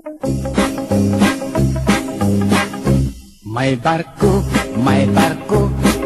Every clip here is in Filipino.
May barko,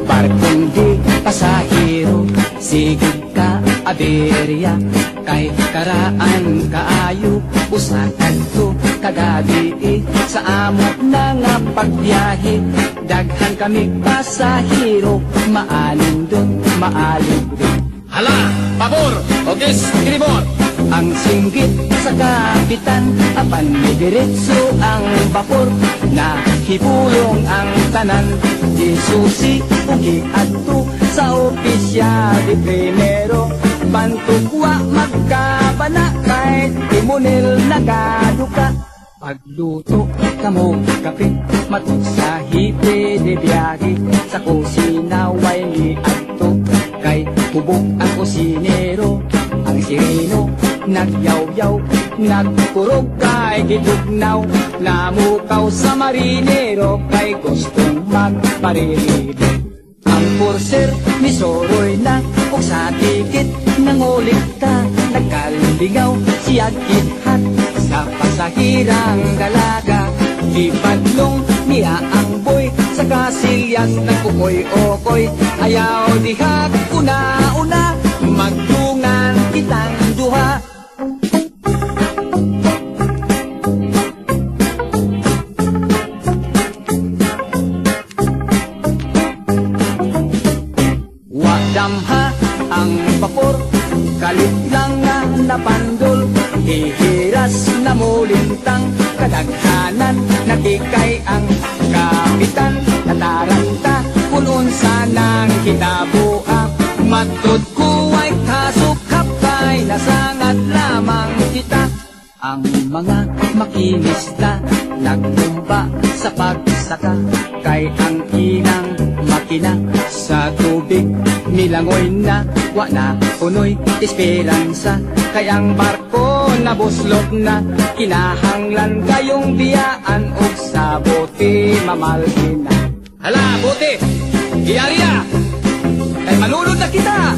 barkong di pasahero. Sigig ka, aberya, kay karaan kaayo. Usakan to, kagabi sa amo na nga pagbiyahe. Daghan kami pasahero, maalim dun, maalim dun. Hala, pabor, o eskribor. Ang singgit sa kapitan, apan may diretso ang bapor. Nahipulong ang tanan, di susi ugi adto sa opisya di primero. Bantukwa magkabana kahit timunil nagaduka. Pagluto kamo kape, matok sa hipe de biyahe. Sa kusina way ni adto, kay hubog ang kusinero. Ang sireno nagyaw-yaw, nagkurog kay gitugnaw. Namukaw sa marinero, kay gustong magparilido. Ang purser ni Soroy na, o sa tikit nangulikta. Nagkalingaw siya kithat sa pasahirang dalaga. Ipadlong niya ang boy sa kasilyas ng kukoy-okoy. Ayaw dihag una-una, magdungan kitang duha. Wadamha ang vapor, kalit lang nga napandol. Hihiras na mulintang, kadaghanan nakikay ang kapitan. Nataranta punon sanang kitabuha. Matod ko ay kasukap kay nasangat lamang kita. Ang mga makinista nagtumba sa pagsaka, kay ang inang makina sa tubig milangoy na. Wa na punoy esperansa, kay ang barko nabuslot na. Kinahanglan kayong biyaan og sa bote mamalhin na. Hala, buti, iyariya. Kay malulod na kita.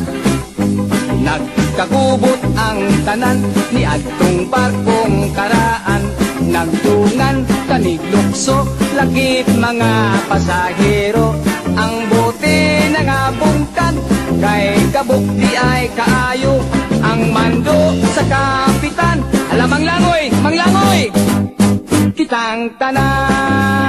Nagkagubot ang tanan ni adtong barkong karaan. Nagtungan kaniglukso, lakip mga pasahero. Ang bote nangabungkan, kay kabuk di ay kaayo. Ang mando sa kapitan, alam manglangoy, kitang tanan.